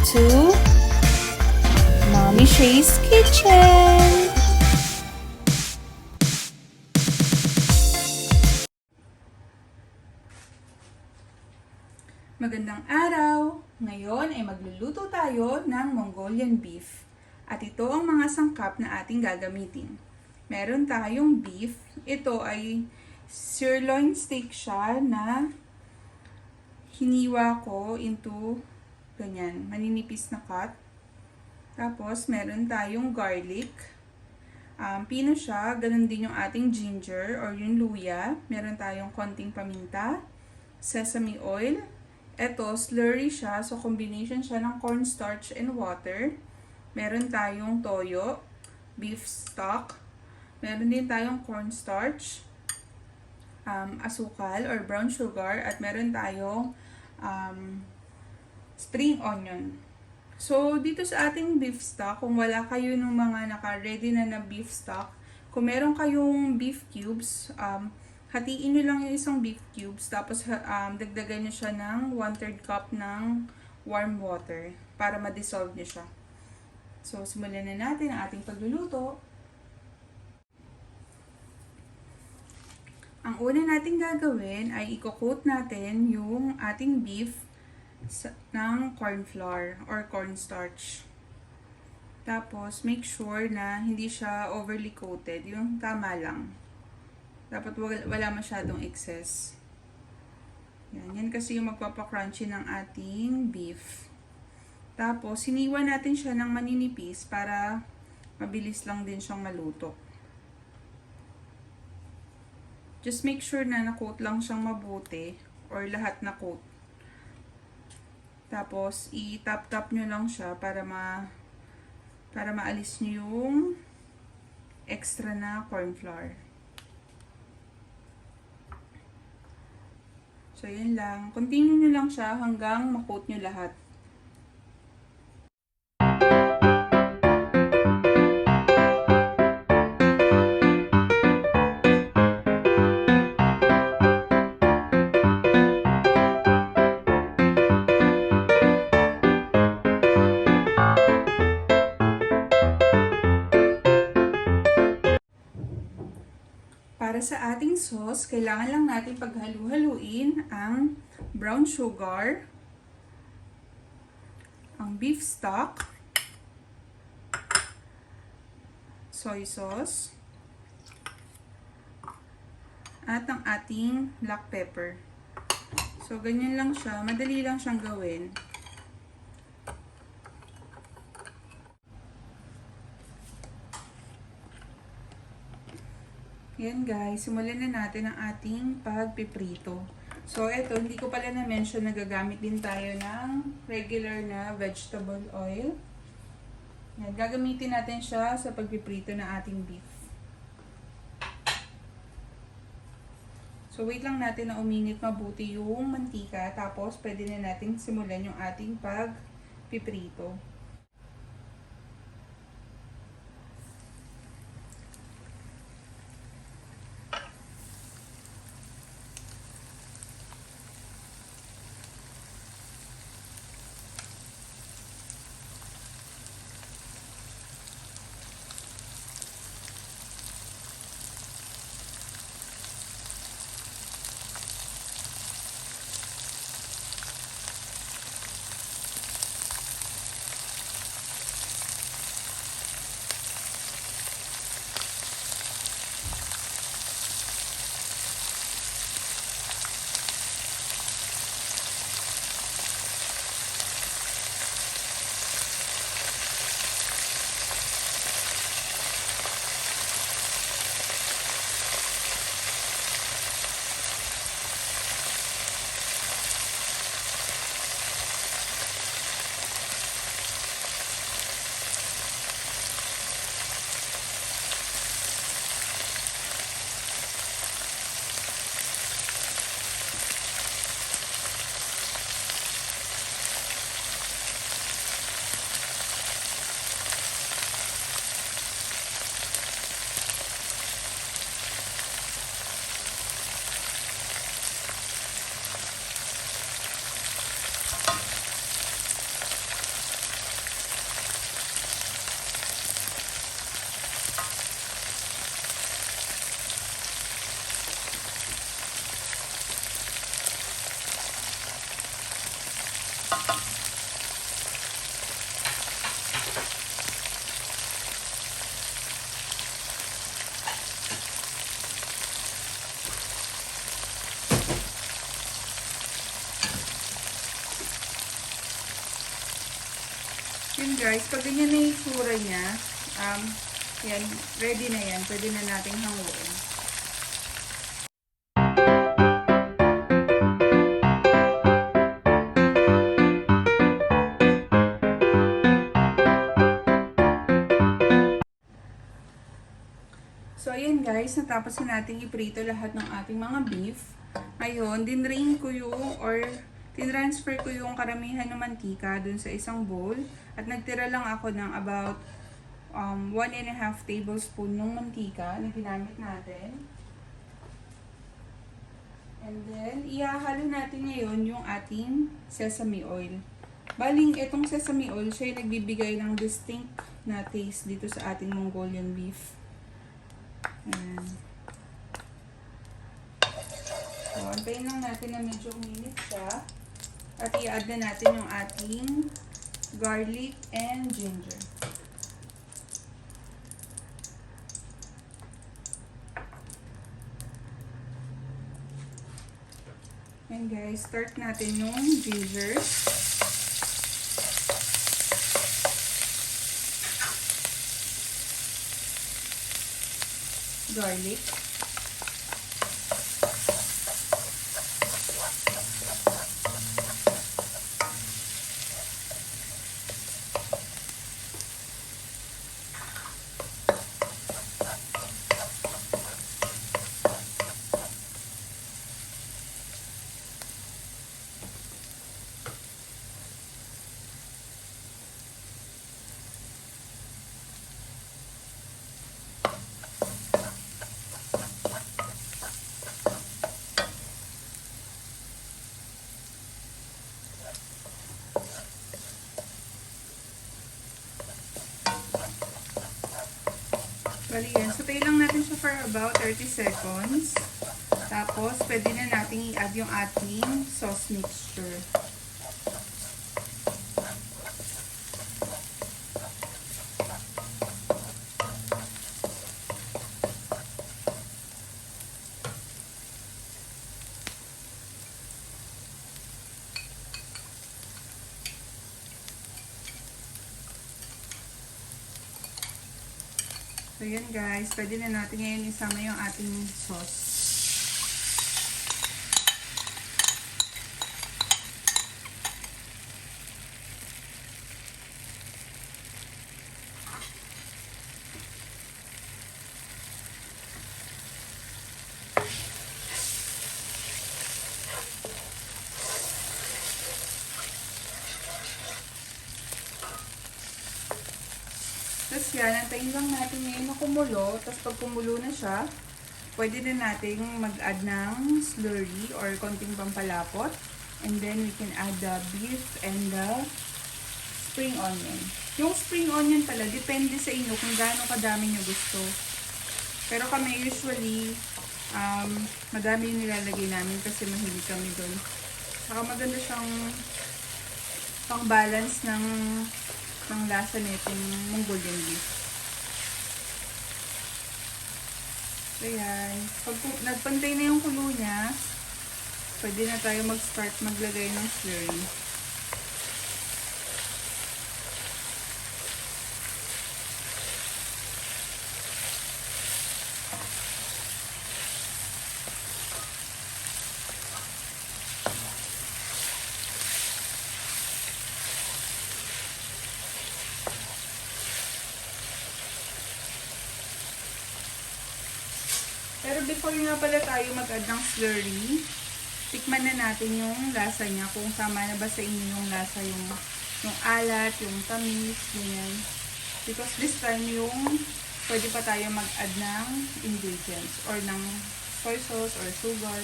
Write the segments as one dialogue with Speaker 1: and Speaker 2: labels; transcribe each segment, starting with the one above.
Speaker 1: to Mommy Shey's Kitchen! Magandang araw! Ngayon ay magluluto tayo ng Mongolian beef. At ito ang mga sangkap na ating gagamitin. Meron tayong beef. Ito ay sirloin steak siya na hiniwa ko into ganyan, maninipis na cut. Tapos meron tayong garlic. Pino siya, ganun din yung ating ginger or yung luya. Meron tayong konting paminta, sesame oil. Ito, slurry siya. So, combination siya ng cornstarch and water. Meron tayong toyo, beef stock. Meron din tayong cornstarch, asukal or brown sugar. At meron tayong spring onion. So, dito sa ating beef stock, kung wala kayo ng mga naka-ready na beef stock, kung meron kayong beef cubes, hatiin nyo lang yung isang beef cubes, tapos dagdagan nyo siya ng 1/3 cup ng warm water para ma-dissolve nyo siya. So, simulan na natin ang ating pagluluto. Ang una natin gagawin ay i-coat natin yung ating beef ng corn flour or cornstarch. Tapos, make sure na hindi siya overly coated, yung tama lang. Dapat wala masyadong excess. Yan kasi yung magpapakrunchy ng ating beef. Tapos, siniwan natin siya ng maninipis para mabilis lang din siyang maluto. Just make sure na na-coat lang siyang mabuti or lahat na-coat. Tapos, i-tap-tap nyo lang siya para maalis nyo yung extra na corn flour. So, yun lang. Continue nyo lang siya hanggang ma-coat nyo lahat. Para sa ating sauce, kailangan lang natin paghalu-haluin ang brown sugar, ang beef stock, soy sauce, at ang ating black pepper. So, ganyan lang siya. Madali lang siyang gawin. Yan guys, simulan na natin ang ating pagpiprito. So, eto, hindi ko pala na-mention na gagamit din tayo ng regular na vegetable oil. Yan, gagamitin natin siya sa pagpiprito ng ating beef. So, wait lang natin na uminit mabuti yung mantika. Tapos, pwede na natin simulan yung ating pagpiprito. Yun guys, pag ganyan na yung itsura niya, yan, ready na yan. Pwede na nating hanguin. So, ayan guys, natapos na natin iprito lahat ng ating mga beef. Ngayon, dinrain ko yung, or tinransfer ko yung karamihan ng mantika dun sa isang bowl. At nagtira lang ako ng about 1.5 tablespoon ng mantika na ginamit natin. And then, ihahalo natin ngayon yung ating sesame oil. Baling, itong sesame oil, siya yung nagbibigay ng distinct na taste dito sa ating Mongolian beef. Ayan. So, antayin lang natin na medyo uminit siya. At i-add na natin yung ating garlic and ginger. And guys, start natin yung ginger. Garlic. Bali yan. Sutay lang natin siya for about 30 seconds. Tapos, pwede na natin i-add yung ating sauce mixture. So, yan guys. Pwede na natin ngayon isama yung ating sauce. Tapos yan, antayin lang natin ngayon na kumulo. Tapos pag kumulo na siya, pwede na natin mag-add ng slurry or konting pampalapot. And then we can add the beef and the spring onion. Yung spring onion pala, depende sa inyo kung gaano kadami nyo gusto. Pero kami usually, madami yung nilalagay namin kasi mahilig kami doon. Saka maganda siyang pang-balance ng lasa nitong Mongolian beef. So yan. Pag nagpantay na yung kulo niya, pwede na tayo mag-start maglagay ng slurry. Pero before nga pala tayo mag-add ng slurry, tikman na natin yung lasa niya, kung tama na ba sa inyo yung lasa, yung alat, yung tamis, ganyan. Because this time yung pwede pa tayo mag-add ng ingredients or ng soy sauce or sugar.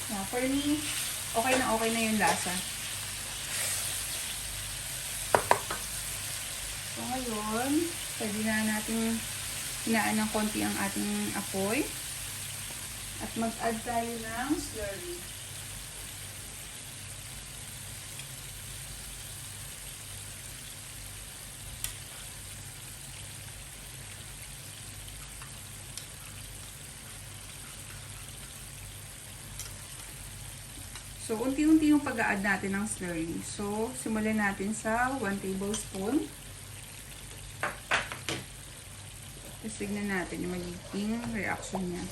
Speaker 1: Yeah, for me, okay na yung lasa. So ngayon, pwede na natin hinaan ng konti ang ating apoy. At mag-add tayo ng slurry. So, unti-unti yung pag-a-add natin ng slurry. So, simulan natin sa 1 tablespoon. Tapos, tignan natin yung magiging reaction niya.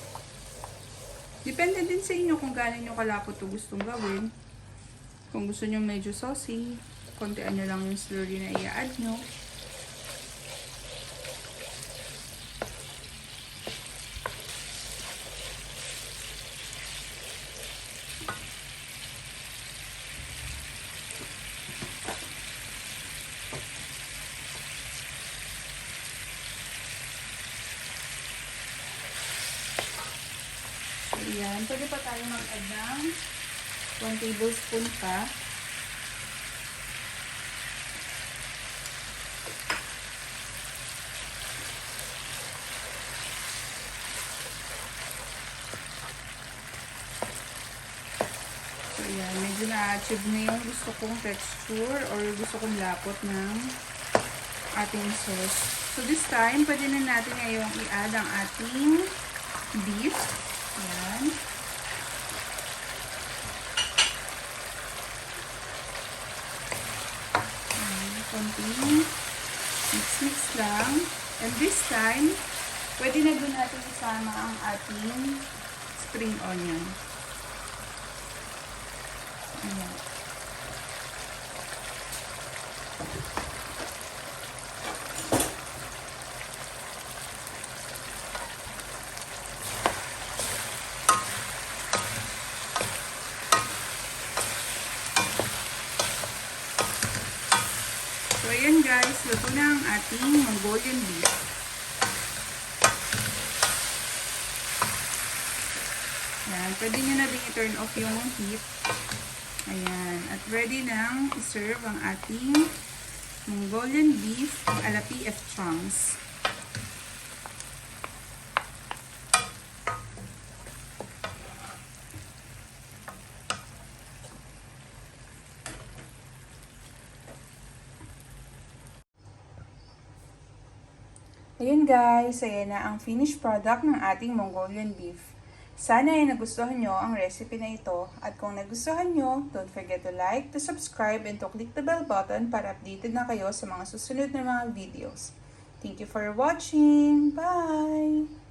Speaker 1: Depende din sa inyo kung gaano nyo kalapot ito gustong gawin. Kung gusto nyo medyo saucy, kontian nyo lang yung slurry na i-add nyo. Ayan, pwede pa tayo mag-add ng 1 tablespoon pa. So, ayan, medyo na-achieve na yung gusto kong texture or gusto kong lapot ng ating sauce. So, this time, pwede na natin ngayong i-add ang ating beef. Ayan. Konting mix-mix lang. And this time, pwede na doon natin isama ang ating spring onion. Ayan. So, ayan guys, luto na ang ating Mongolian beef. Ayan, pwede nyo na din i-turn off yung heat. Ayan, at ready nang i-serve ang ating Mongolian beef ala PF chunks. Ayun guys, ayan na ang finished product ng ating Mongolian beef. Sana ay nagustuhan nyo ang recipe na ito. At kung nagustuhan nyo, don't forget to like, to subscribe, and to click the bell button para updated na kayo sa mga susunod na mga videos. Thank you for watching. Bye!